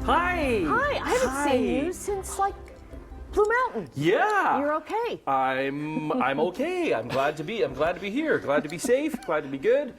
Hi. Hi, I haven't seen you since like Blue Mountain. Yeah. You're okay. I'm okay. I'm glad to be here. Glad to be safe. Glad to be good.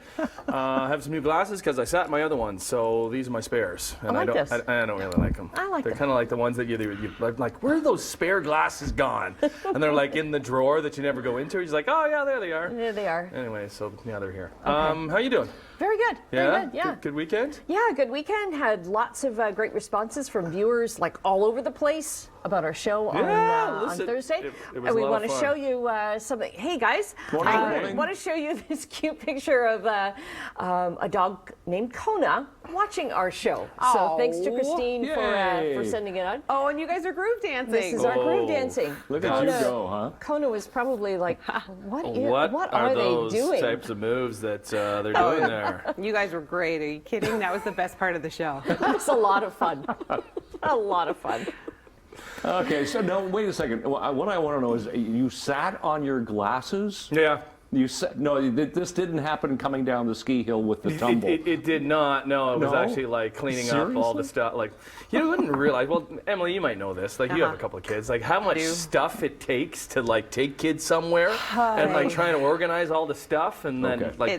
I have some new glasses because I sat in my other ones, so these are my spares. And I like this. I don't really like them. I like They're them. kind of like the ones that you like. Where are those spare glasses gone? And they're like in the drawer that you never go into. You're just like, oh yeah, there they are. There they are. Anyway, so yeah, they're here. Okay. How you doing? Very good. Yeah. Very good. Yeah. Good weekend. Yeah, good weekend. Had lots of great responses from viewers like all over the place about our show on Thursday. It was And we a lot want of to fun. show you something. Hey guys, I want to show you this cute picture of a dog named Kona watching our show. So thanks to Christine for sending it on. Oh, and you guys are groove dancing. This is our groove dancing. Look at you go, huh? Kona was probably like, what What are those they doing? types of moves that they're doing there? You guys were great. Are you kidding? That was the best part of the show. It was a lot of fun. A lot of fun. Okay, so no, wait a second. What I want to know is, you sat on your glasses? Yeah. You said no. This didn't happen coming down the ski hill with the tumble. It did not. No, it was No? actually like cleaning up all the stuff. Like, you wouldn't realize. Well, Emily, you might know this. Like, you have a couple of kids. Like, how much stuff it takes to like take kids somewhere and like trying to organize all the stuff and then like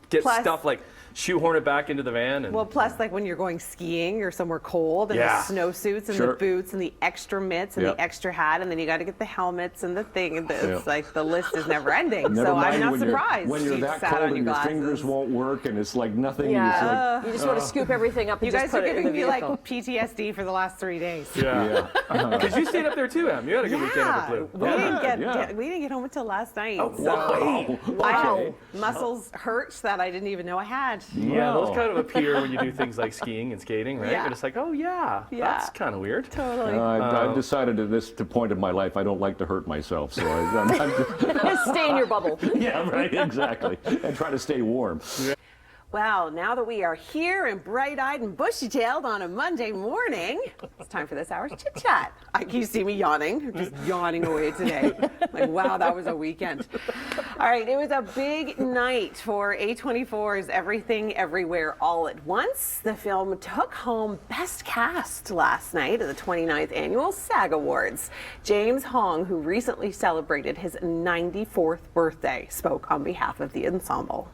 get stuff like shoehorn it back into the van. And, Well, plus, like when you're going skiing or somewhere cold, and the snowsuits and the boots and the extra mitts and the extra hat, and then you got to get the helmets and the thing. And it's like the list is never ending. Never so mind I'm not when surprised. When you're you that sat cold on and your glasses. fingers won't work and it's like nothing. Yeah. It's You just want to scoop everything up and You just guys put are it in the giving me vehicle. like PTSD for the last 3 days. Because you stayed up there too, Em. You had a good weekend up at Blue. We didn't get home until last night. Oh, so wow. I had muscles hurt that I didn't even know I had. Yeah, those kind of appear when you do things like skiing and skating, right? Yeah. You're just like, oh yeah, that's kind of weird. Totally. I've decided at this point in my life I don't like to hurt myself, so I'm Stay in your bubble. yeah, right, exactly, and try to stay warm. Well, now that we are here and bright-eyed and bushy-tailed on a Monday morning, it's time for this hour's chit-chat. You see me yawning. I'm just yawning away today. Like, wow, that was a weekend. All right, it was a big night for A24's Everything Everywhere All at Once. The film took home Best Cast last night at the 29th Annual SAG Awards. James Hong, who recently celebrated his 94th birthday, spoke on behalf of the ensemble.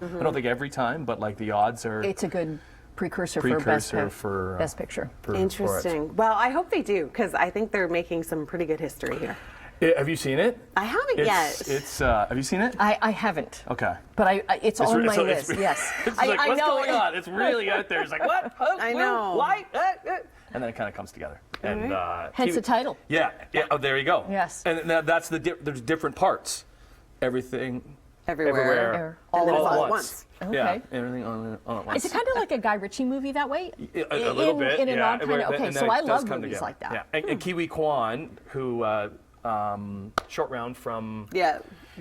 I don't think every time, but like the odds are. It's a good precursor for Best Picture. Interesting. Well, I hope they do, because I think they're making some pretty good history here. Have you seen it? I haven't yet. Have you seen it? I haven't. Okay. But it's on my list, yes. It's like, what's going on? It's really out there. It's like, what? I know. Light? And then it kind of comes together. And Hence the title. Yeah. Oh, there you go. Yes. And that's there's different parts. Everything. Everywhere. All at once. Okay. Yeah, everything all at once. Is it kind of like a Guy Ritchie movie that way? A little bit, in an yeah. odd kind of, okay, And so then I it love does come movies together. like that. Yeah. And Kiwi Kwan, who short round from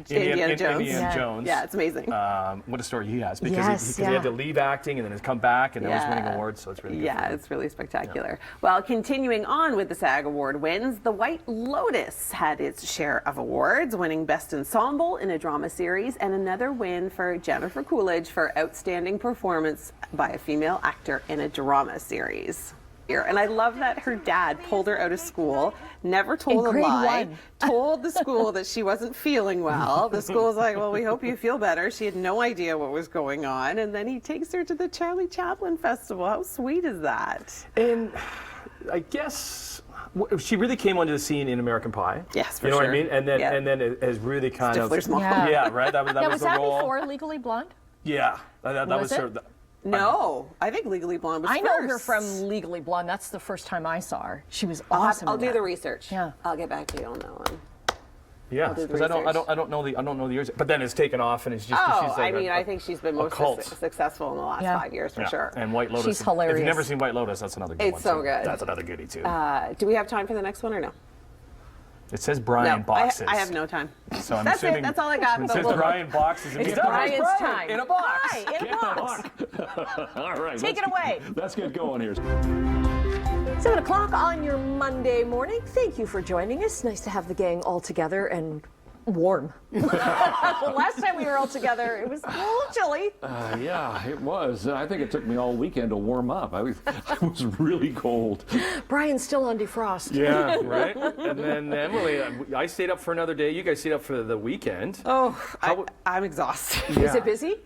Indiana Jones. Indiana Jones. Yeah, it's amazing. What a story he has, because he had to leave acting and then has come back and now he's winning awards, so it's really good. Yeah, it's really spectacular. Well, continuing on with the SAG Award wins, The White Lotus had its share of awards, winning Best Ensemble in a Drama Series, and another win for Jennifer Coolidge for Outstanding Performance by a Female Actor in a Drama Series. And I love that her dad pulled her out of school, never told a lie, told the school that she wasn't feeling well. The school was like, well, we hope you feel better. She had no idea what was going on. And then he takes her to the Charlie Chaplin Festival. How sweet is that? And I guess she really came onto the scene in American Pie. Yes, for sure. You know what I mean? And then it has really kind of... Stifler's mom. Yeah, right? That was the role. Was that before Legally Blonde? Yeah. That was it? sort of... No, I think Legally Blonde was I first. know her from Legally Blonde. That's the first time I saw her. She was awesome. I'll do the research. Yeah. I'll get back to you on that one. Yeah, because I don't know the years. But then it's taken off and it's just. Oh, she's like I think she's been most successful in the last 5 years for sure. And White Lotus. She's hilarious. If you've never seen White Lotus, that's another good one. It's so too. good. That's another goodie too. Do we have time for the next one or no? It says Brian Boxes. I have no time. So I'm That's assuming it. That's all I got. It says Brian Boxes. It's Brian's time. In a box. Hi, in a box. All right, Take it away. Let's get going here. 7 o'clock on your Monday morning. Thank you for joining us. Nice to have the gang all together and warm. Last time we were all together, it was a little chilly. Yeah, it was. I think it took me all weekend to warm up. I was really cold. Brian's still on defrost. Yeah, right? And then Emily, I stayed up for another day. You guys stayed up for the weekend. Oh, I'm exhausted. Is it busy?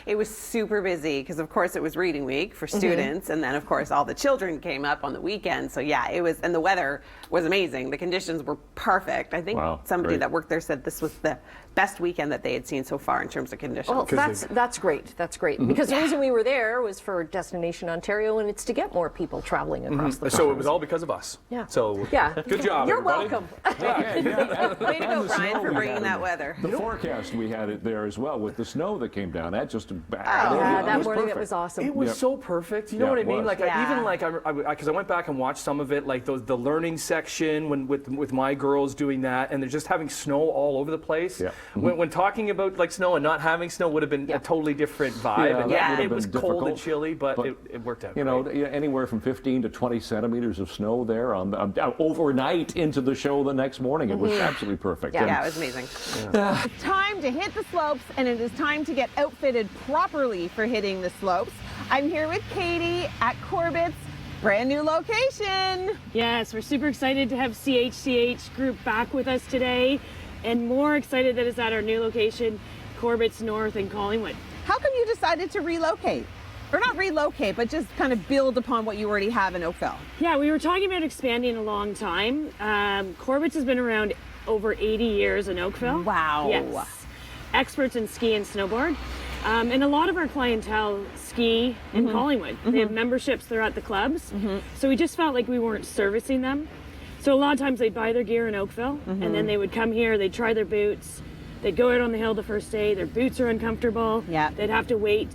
It was super busy because, of course, it was reading week for students, and then, of course, all the children came up on the weekend. So, yeah, it was, and the weather was amazing. The conditions were perfect. I think somebody that worked there said this was the best weekend that they had seen so far in terms of conditions. Well, that's great. That's great. Because the reason we were there was for Destination Ontario, and it's to get more people traveling across the province. So it was all because of us. Yeah. So yeah. Good job, You're everybody. welcome. Way to go, Brian, for bringing that weather. The forecast we had it there as well with the snow that came down. That just Yeah, that morning perfect. it was awesome. It was so perfect. You know what I mean? Like because I went back and watched some of it, like the learning section with my girls doing that, and they're just having snow all over the place. Yeah. When talking about like snow and not having snow would have been a totally different vibe. Yeah, and that it was been cold and difficult, chilly, but it worked out. You know, anywhere from 15 to 20 centimeters of snow there overnight into the show the next morning. It was absolutely perfect. Yeah, it was amazing. It's time to hit the slopes, and it is time to get outfitted properly for hitting the slopes. I'm here with Katie at Corbett's brand new location. Yes, we're super excited to have CHCH Group back with us today, and more excited that it's at our new location, Corbett's North in Collingwood. How come you decided to relocate? Or not relocate, but just kind of build upon what you already have in Oakville? Yeah, we were talking about expanding a long time. Corbett's has been around over 80 years in Oakville. Wow. Yes. Experts in ski and snowboard. And a lot of our clientele ski in Collingwood. They have memberships throughout the clubs. So we just felt like we weren't servicing them. So a lot of times they'd buy their gear in Oakville, and then they would come here, they'd try their boots, they'd go out on the hill the first day, their boots are uncomfortable, they'd have to wait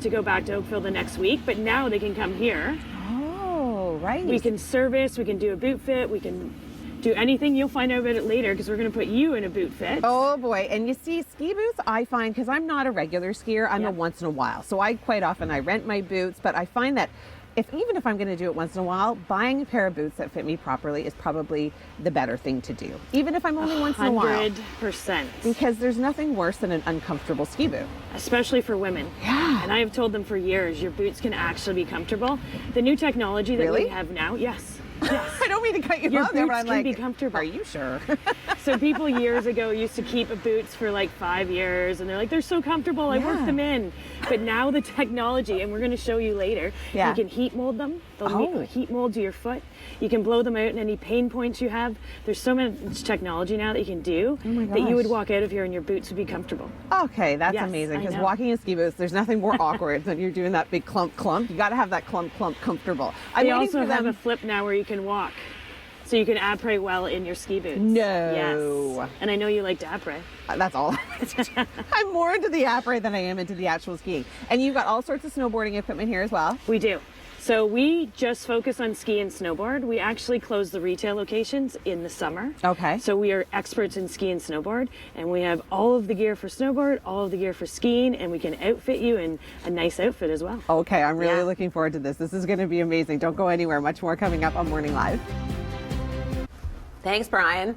to go back to Oakville the next week, but now they can come here. Oh, right. We can service, we can do a boot fit, we can do anything. You'll find out about it later because we're going to put you in a boot fit. Oh boy, and you see, ski boots I find, because I'm not a regular skier, I'm a once in a while. So I quite often rent my boots, but I find that even if I'm going to do it once in a while, buying a pair of boots that fit me properly is probably the better thing to do. Even if I'm only once in a while. 100%. Because there's nothing worse than an uncomfortable ski boot. Especially for women. Yeah. And I have told them for years, your boots can actually be comfortable. The new technology that we have now, yes. I don't mean to cut you Your off there, but boots I'm can like, be comfortable. Are you sure? So people years ago used to keep boots for like 5 years, and they're like, they're so comfortable, I work them in. But now the technology, and we're going to show you later, you can heat mold them. They'll heat mold to your foot. You can blow them out in any pain points you have. There's so much technology now that you can do that you would walk out of here and your boots would be comfortable. Okay, that's amazing, because walking in ski boots, there's nothing more awkward than you're doing that big clump. You got to have that clump comfortable. They also have a flip now where you can walk. So you can après well in your ski boots. No. Yes. And I know you like to après. That's all. I'm more into the après than I am into the actual skiing. And you've got all sorts of snowboarding equipment here as well. We do. So we just focus on ski and snowboard. We actually close the retail locations in the summer. Okay. So we are experts in ski and snowboard, and we have all of the gear for snowboard, all of the gear for skiing, and we can outfit you in a nice outfit as well. Okay, I'm really looking forward to this. This is going to be amazing. Don't go anywhere. Much more coming up on Morning Live. Thanks, Brian.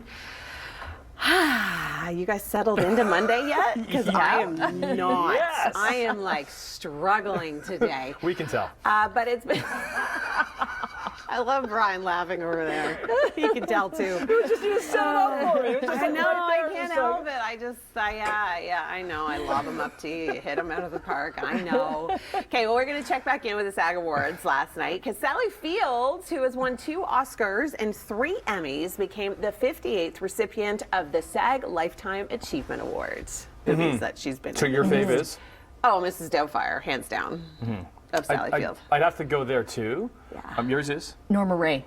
You guys settled into Monday yet? Because I am not. Yes. I am like struggling today. We can tell. But it's been. I love Brian laughing over there. You can tell too. Just you set it up for me. I know, I can't help it. I know. I lob them up to you. You hit them out of the park. I know. Okay, well, we're going to check back in with the SAG Awards last night because Sally Fields, who has won 2 Oscars and 3 Emmys, became the 58th recipient of the SAG Lifetime Achievement Awards. Movies that she's been So in. your fave is? Oh, Mrs. Doubtfire, hands down, of Sally Fields. I'd have to go there too. Yeah. Yours is? Norma Ray.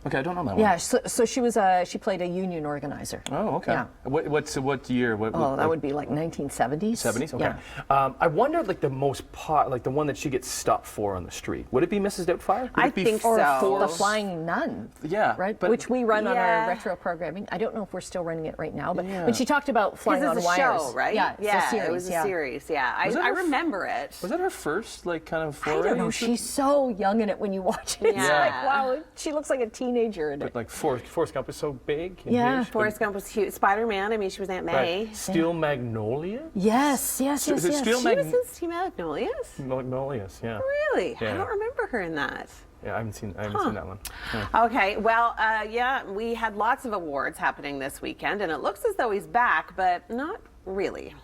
Okay, I don't know that one. Yeah, so she was she played a union organizer. Oh, okay. Yeah. What year? That would be like 1970s. 70s? Okay. Yeah. I wonder, like, the one that she gets stopped for on the street. Would it be Mrs. Doubtfire? I think so. The Flying Nun. Yeah. Right? But Which we run on our retro programming. I don't know if we're still running it right now, but when she talked about flying on This is a wires. show, right? Yeah, it's a series. It was a series, yeah. I remember it. Was that her first, like, kind of foray? I don't know. She's so young in it when you watch it. It's Yeah. like, wow, she looks like a teenager. teenager in it. But like Forrest Gump is so big. And Yeah. huge, but- Forrest Gump was cute. Spider-Man, I mean, she was Aunt May. Right. Steel Magnolia? Yes, yes, So- yes, so yes. Steel She was in Steel Magnolias? Magnolias, yeah. Really? I Yeah. don't remember her in that. Yeah, I haven't seen that one. Yeah. Okay, well, yeah, we had lots of awards happening this weekend, and it looks as though he's back, but not really.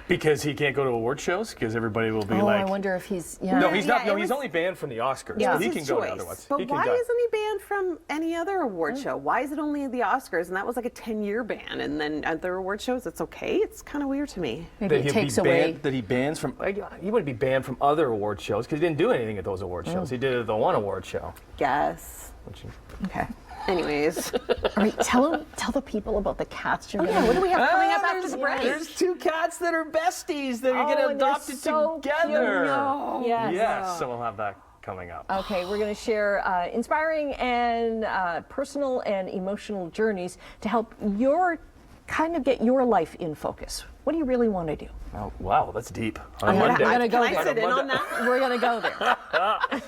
Because he can't go to award shows because everybody will be Oh, like. I wonder if he's. Yeah. No, he's not. Yeah, No, it he's was- only banned from the Oscars. Yeah. But he It's can his go to choice. other ones. But He can why go. isn't he banned from any other award show? Why is it only the Oscars? And that was like a 10-year ban, and then other award shows, it's okay? It's kind of weird to me. Maybe it he'd takes be away. banned, that he bans from. He wouldn't be banned from other award shows because he didn't do anything at those award shows. He did it at the one award show. Guess. Which, Okay. Anyways. All right, tell the people about the cats you're Yeah, gonna. what do we have coming up after the break? There's two cats that are besties that are Oh, getting and they're adopted so together. cute. Yes. Yes, so we'll have that coming up. Okay, we're going to share inspiring and personal and emotional journeys to help get your life in focus. What do you really want to do? Oh, wow, that's deep. On We're Monday. gonna go Can I there. sit in on that? We're going to go there.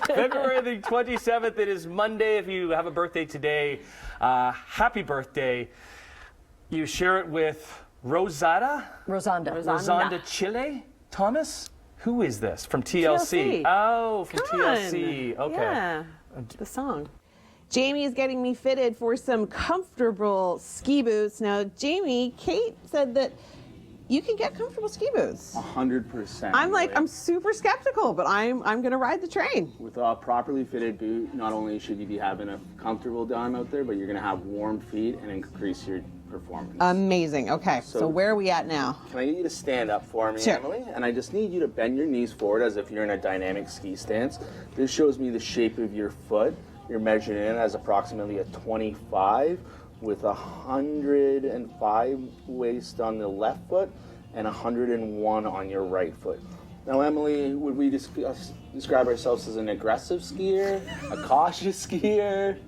February the 27th, it is Monday. If you have a birthday today, happy birthday. You share it with Rosanda Chile Thomas. Who is this? From TLC. TLC. Oh, from Come on. TLC. Okay. Yeah, the song. Jamie is getting me fitted for some comfortable ski boots. Now, Jamie, Kate said that you can get comfortable ski boots. 100%. I'm super skeptical, but I'm going to ride the train. With a properly fitted boot, not only should you be having a comfortable time out there, but you're going to have warm feet and increase your performance. Amazing. Okay, so where are we at now? Can I get you to stand up for me, Sure. Emily? And I just need you to bend your knees forward as if you're in a dynamic ski stance. This shows me the shape of your foot. You're measured in as approximately a 25 with 105 waist on the left foot and 101 on your right foot. Now, Emily, would we describe ourselves as an aggressive skier, a cautious skier?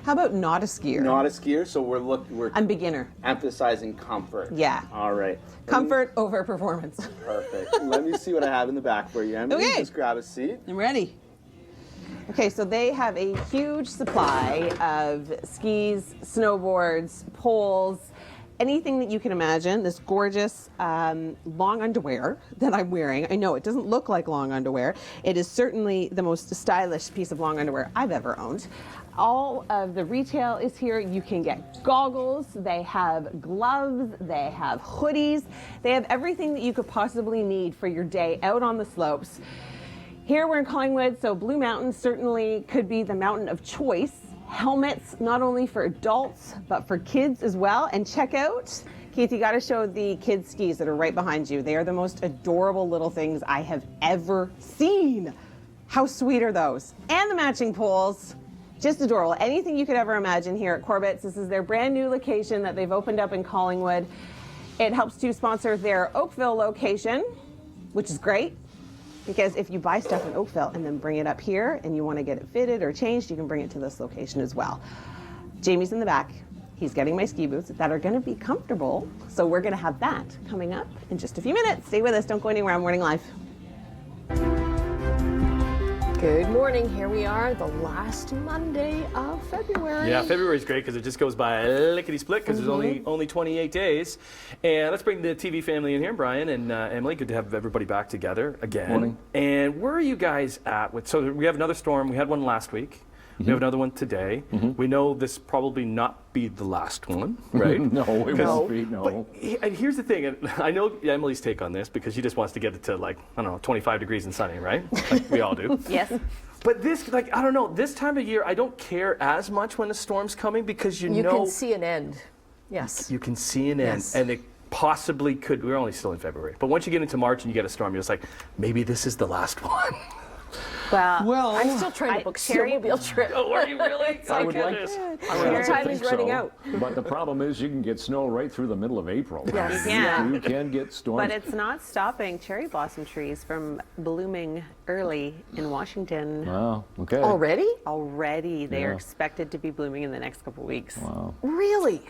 How about not a skier? Not a skier, so we're I'm beginner. emphasizing comfort. Yeah. All right. Comfort over performance. Perfect. Let me see what I have in the back for you, Emily. Okay. Just grab a seat. I'm ready. Okay, so they have a huge supply of skis, snowboards, poles, anything that you can imagine. This gorgeous long underwear that I'm wearing. I know it doesn't look like long underwear. It is certainly the most stylish piece of long underwear I've ever owned. All of the retail is here. You can get goggles, they have gloves, they have hoodies. They have everything that you could possibly need for your day out on the slopes. Here we're in Collingwood, so Blue Mountain certainly could be the mountain of choice. Helmets, not only for adults, but for kids as well. And check out, Keith, you got to show the kids' skis that are right behind you. They are the most adorable little things I have ever seen. How sweet are those? And the matching poles, just adorable. Anything you could ever imagine here at Corbett's. This is their brand new location that they've opened up in Collingwood. It helps to sponsor their Oakville location, which is great. Because if you buy stuff in Oakville and then bring it up here and you want to get it fitted or changed, you can bring it to this location as well. Jamie's in the back. He's getting my ski boots that are going to be comfortable. So we're going to have that coming up in just a few minutes. Stay with us. Don't go anywhere. I'm Morning Live. Good morning. Here we are, the last Monday of February. Yeah, February's great because it just goes by lickety-split because there's only 28 days. And let's bring the TV family in here, Brian and Emily. Good to have everybody back together again. Morning. And where are you guys at with? So we have another storm. We had one last week. We have another one today. We know this probably not be the last one, right? No, it won't be, no. But and here's the thing, and I know Emily's take on this because she just wants to get it to 25 degrees and sunny, right? Like we all do. Yes. But this, I don't know, this time of year, I don't care as much when a storm's coming because You know can see an end. Yes. you can see an end, Yes. and it possibly could. We're only still in February, but once you get into March and you get a storm, you're just like, maybe this is the last one. Well, I'm still trying to book Cherry- snowmobile trip. Oh, are you really? I would like Goodness. The time is running out. But the problem is you can get snow right through the middle of April. Yes. Yeah. You can get storms. But it's not stopping cherry blossom trees from blooming early in Washington. Wow, okay. Already? Already, they are Yeah. expected to be blooming in the next couple weeks. Wow. Really?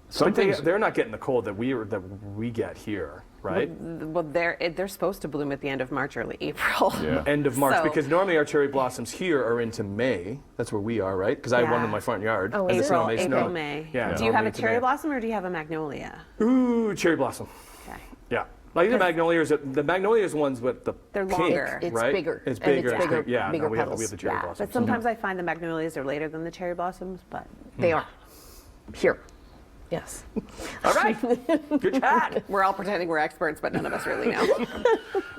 Some But things, they're not getting the cold that we get here. right? Well, they're supposed to bloom at the end of March, early April. Yeah. End of March, So- because normally our cherry blossoms here are into May. That's where we are, right? Because I have one Yeah. in my front yard. Oh, and is the it? snow may April, snow. May. Yeah. Do you have a into cherry May. blossom or do you have a magnolia? Ooh, cherry blossom. Okay. Yeah. Like the magnolias ones with the They're cake, longer. It's right? bigger, It's and bigger. it's bigger- Yeah, bigger no, we have petals. the cherry Yeah, blossom. but sometimes I find the magnolias are later than the cherry blossoms, but They are. Here. Yes. All right. Good chat. we're all pretending we're experts, but none of us really know.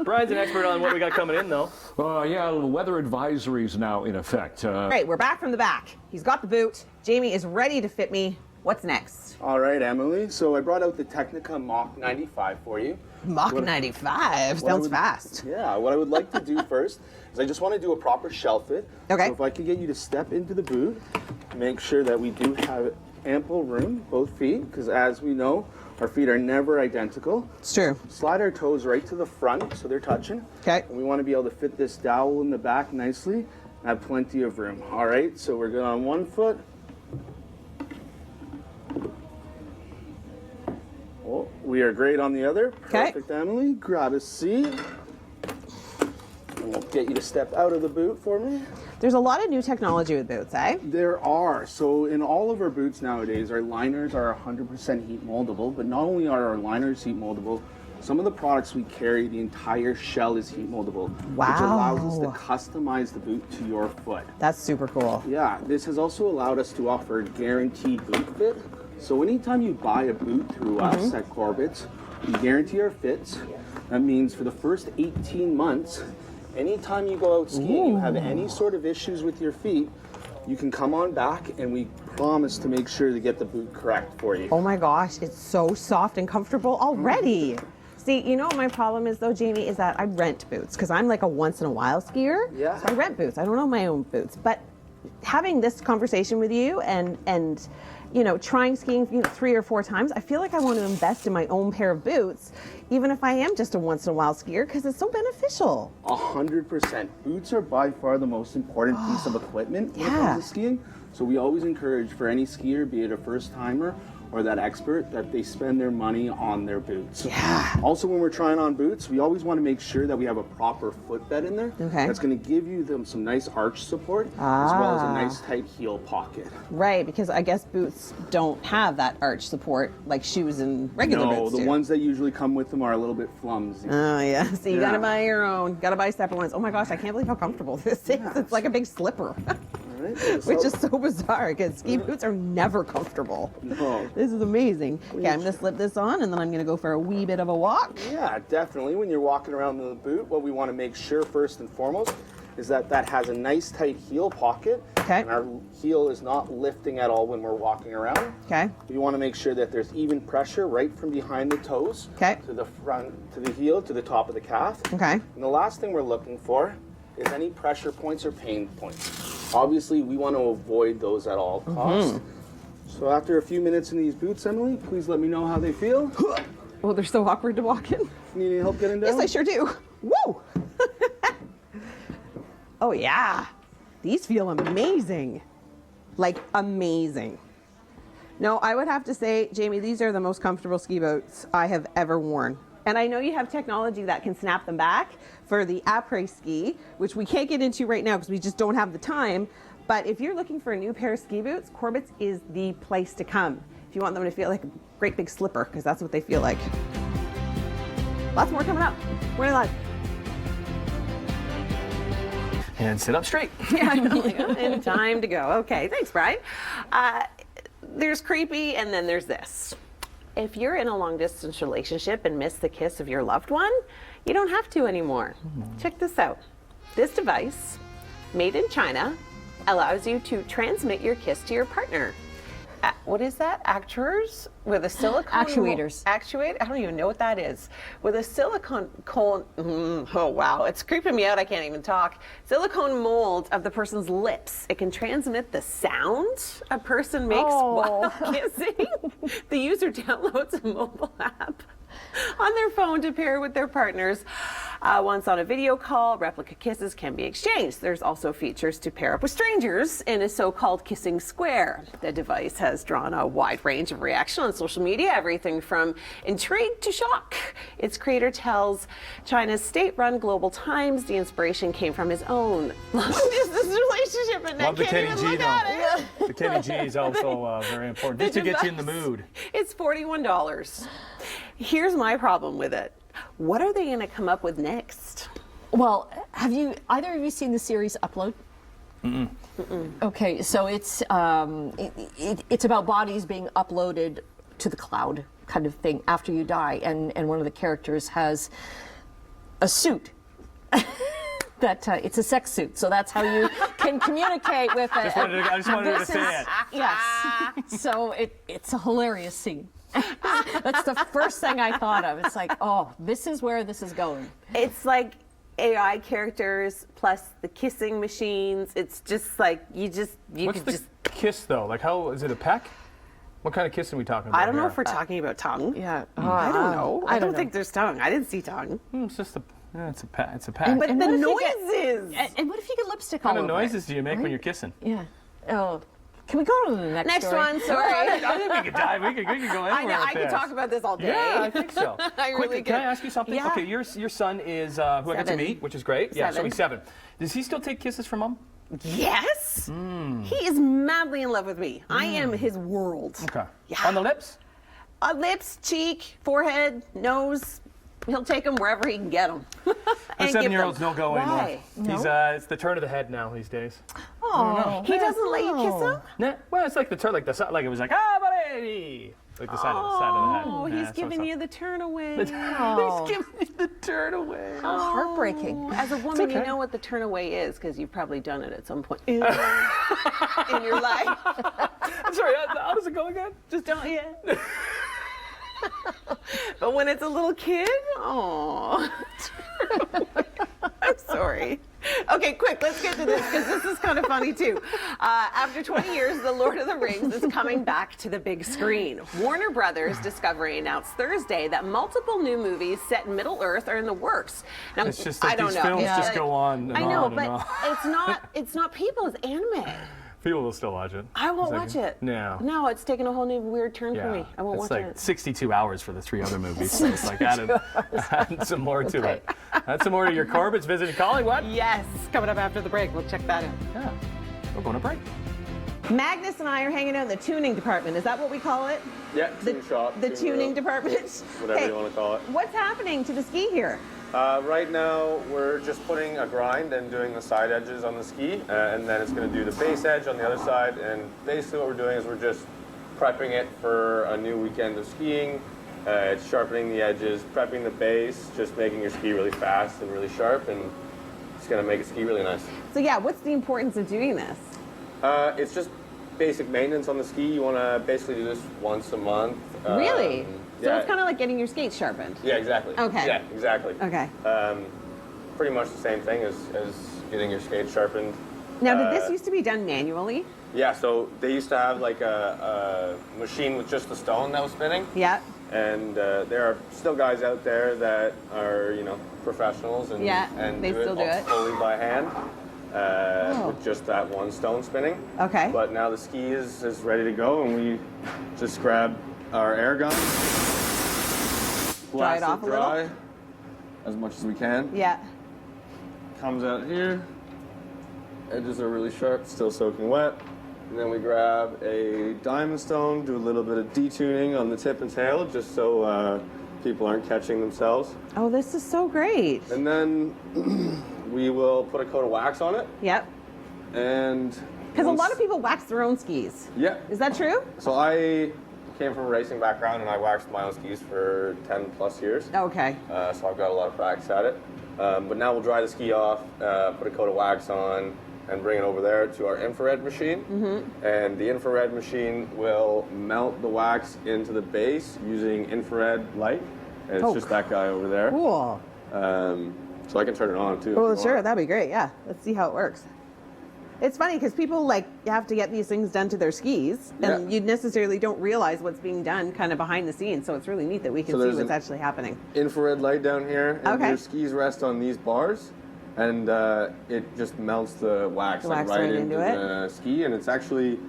Brian's an expert on what we got coming in, though. Yeah, weather advisories now in effect. Great, we're back from the back. He's got the boot. Jamie is ready to fit me. What's next? All right, Emily. So I brought out the Technica Mach 95 for you. Mach 95. What I Sounds would- fast. Yeah, what I would like to do first is I just want to do a proper shell fit. Okay. So if I could get you to step into the boot, make sure that we do have ample room, both feet, because as we know, our feet are never identical. It's true. Slide our toes right to the front so they're touching. Okay. And we want to be able to fit this dowel in the back nicely and have plenty of room. All right, so we're good on one foot. Oh, we are great on the other. Okay. Perfect, Emily. Grab a seat. And we'll get you to step out of the boot for me. There's a lot of new technology with boots, eh? There are. So in all of our boots nowadays, our liners are 100% heat moldable, but not only are our liners heat moldable, some of the products we carry, the entire shell is heat moldable, which allows us to Wow. customize the boot to your foot. That's super cool. Yeah, this has also allowed us to offer guaranteed boot fit. So anytime you buy a boot through us at Corbett's, we guarantee our fits. That means for the first 18 months, anytime you go out skiing, you have any sort of issues with your feet, you can come on back and we promise to make sure to get the boot correct for you. Oh my gosh, it's so soft and comfortable already. See, you know what my problem is though, Jamie, is that I rent boots because I'm like a once in a while skier. Yeah. So I rent boots. I don't own my own boots. But having this conversation with you and you know, trying skiing 3 or 4 times, I feel like I want to invest in my own pair of boots, even if I am just a once in a while skier, because it's so beneficial. 100%. Boots are by far the most important piece of equipment when it Yeah. comes to skiing. So we always encourage for any skier, be it a first timer or that expert, that they spend their money on their boots. Yeah. Also, when we're trying on boots, we always want to make sure that we have a proper footbed in there. Okay. That's going to give you some nice arch support, as well as a nice tight heel pocket. Right, because I guess boots don't have that arch support like shoes and regular No, boots the do. ones that usually come with them are a little bit flimsy. Oh yeah, so you gotta Yeah. buy your own. Gotta buy separate ones. Oh my gosh, I can't believe how comfortable this is. It's like a big slipper, Right? which is so bizarre because ski boots are never comfortable. No. This is amazing. Okay, I'm gonna slip this on and then I'm gonna go for a wee bit of a walk. Yeah, definitely. When you're walking around in the boot, what we want to make sure first and foremost is that that has a nice tight heel pocket. Okay. And our heel is not lifting at all when we're walking around. Okay. We want to make sure that there's even pressure right from behind the toes Okay. to the front, to the heel, to the top of the calf. Okay. And the last thing we're looking for is any pressure points or pain points. Obviously, we want to avoid those at all costs. So after a few minutes in these boots, Emily, please let me know how they feel. Oh, they're so awkward to walk in. Need any help getting down? Yes, I sure do. Woo! Oh yeah, these feel amazing. Like amazing. No, I would have to say, Jamie, these are the most comfortable ski boots I have ever worn. And I know you have technology that can snap them back for the après ski, which we can't get into right now because we just don't have the time. But if you're looking for a new pair of ski boots, Corbett's is the place to come. If you want them to feel like a great big slipper, because that's what they feel like. Lots more coming up. We're live. And sit up straight. Yeah, I know. And time to go. Okay, thanks, Brian. There's creepy, and then there's this. If you're in a long distance relationship and miss the kiss of your loved one, you don't have to anymore. Check this out. This device, made in China, allows you to transmit your kiss to your partner. What is that? Actuators with a silicone Actuators. Actuate? I don't even know what that is. With a silicone oh wow, it's creeping me out. I can't even talk. Silicone mold of the person's lips. It can transmit the sound a person makes while kissing. The user downloads a mobile app on their phone to pair with their partners. Once on a video call, replica kisses can be exchanged. There's also features to pair up with strangers in a so-called kissing square. The device has drawn a wide range of reaction on on social media, everything from intrigue to shock. Its creator tells China's state-run Global Times the inspiration came from his own long-distance relationship, and Love the can't Kenny even G look though. at it. The Kenny G is also very important, just to get you in the mood. It's $41. Here's my problem with it. What are they going to come up with next? Well, have either of you seen the series Upload? Okay, so it's about bodies being uploaded to the cloud, kind of thing, after you die, and one of the characters has a suit. That it's a sex suit, so that's how you can communicate with it. I just wanted to say it. Yes. So it's a hilarious scene. That's the first thing I thought of. It's like, oh, this is where this is going. It's like AI characters plus the kissing machines. It's just like What's the kiss though? Like, how is it a peck? What kind of kiss are we talking about? I don't know here? if we're talking about tongue. Yeah. I don't know. I don't know. think there's tongue. I didn't see tongue. It's just it's a peck. But And the what if you get- noises. And what if you get lipstick What all kind of over it? noises do you make when you're kissing? Yeah. Oh, can we go to the next Next story? one, sorry. I think we could dive. We could go anywhere. I know. with I could this. talk about this all day. Yeah, I think so. I Quick, really can I could. ask you something? Yeah. Okay, your son is who I got to 7. meet, which is great. Yeah, so 7. he's 7. Does he still take kisses from mom? Yes. He is madly in love with me. I am his world. Okay. Yeah. On the lips? Lips, cheek, forehead, nose. He'll take them wherever he can get them. The 7-year-olds don't go anymore. Why? He's it's the turn of the head now these days. Oh, He doesn't let you kiss him? Nah, well, it's like the turn, like it was like buddy, like the side of the head. Oh, Yeah, he's so giving it's you the turn away. He's giving me the turn away. heartbreaking. As a woman, okay. you know what the turn away is because you've probably done it at some point in your life. I'm sorry. How does it go again? Just don't you? But when it's a little kid, oh, I'm sorry. Okay, quick, let's get to this because this is kind of funny too. After 20 years, The Lord of the Rings is coming back to the big screen. Warner Brothers Discovery announced Thursday that multiple new movies set in Middle Earth are in the works. Now, It's just like I don't these know. films Yeah. just go on and I know, on but and on. it's not people, it's anime. People will still watch it. I won't It's watch like- it. No. No, it's taken a whole new weird turn for me. I won't it's watch like it. 62 hours for the 3 other movies. So it's like add some more to it. Add some more to your Corbett's visiting calling. What? Yes, coming up after the break. We'll check that out. Yeah. We're going to break. Magnus and I are hanging out in the tuning department. Is that what we call it? Yeah, The, tune shop. the tune tuning room, department? whatever Hey, you want to call it. What's happening to the ski here? Right now, we're just putting a grind and doing the side edges on the ski, and then it's going to do the base edge on the other side. And basically, what we're doing is we're just prepping it for a new weekend of skiing. It's sharpening the edges, prepping the base, just making your ski really fast and really sharp, and it's going to make it ski really nice. So yeah, what's the importance of doing this? It's just basic maintenance on the ski. You want to basically do this once a month. Really? So yeah. it's kind of like getting your skates sharpened. Yeah, exactly. Okay. Yeah, exactly. Okay. Pretty much the same thing as getting your skates sharpened. Now, did this used to be done manually? Yeah, so they used to have like a machine with just the stone that was spinning. Yeah. And there are still guys out there that are, professionals and, Yeah, and they do still it do it. fully by hand with just that one stone spinning. Okay. But now the ski is ready to go, and we just grab our air gun, Dry it blast off a it little? dry as much as we can. Yeah. Comes out here. Edges are really sharp, still soaking wet. And then we grab a diamond stone, do a little bit of detuning on the tip and tail, just so people aren't catching themselves. Oh, this is so great. And then we will put a coat of wax on it. Yep. And Because a once- lot of people wax their own skis. Yeah. Is that true? So I came from a racing background, and I waxed my own skis for 10 plus years. Okay. So I've got a lot of practice at it. But now we'll dry the ski off, put a coat of wax on, and bring it over there to our infrared machine. Mm-hmm. And the infrared machine will melt the wax into the base using infrared light. And it's Oh, just that guy over there. Cool. So I can turn it on too. if Well, you sure, want. that'd be great. Yeah, let's see how it works. It's funny because people have to get these things done to their skis, and Yeah. you necessarily don't realize what's being done kind of behind the scenes. So it's really neat that we can So see there's what's an- actually happening. Infrared light down here, and Okay. your skis rest on these bars, and it just melts the wax, The like wax right right into into it? the ski, and it's actually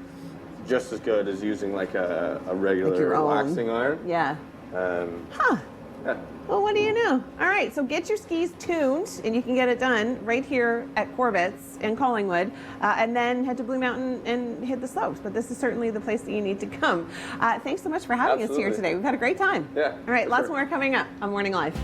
just as good as using like a regular your own. waxing iron. Yeah. Yeah. Well, what do you know? All right, so get your skis tuned, and you can get it done right here at Corbett's in Collingwood, and then head to Blue Mountain and hit the slopes. But this is certainly the place that you need to come. Thanks so much for having us here today. We've had a great time. Yeah. All right, lots more coming up on Morning Live.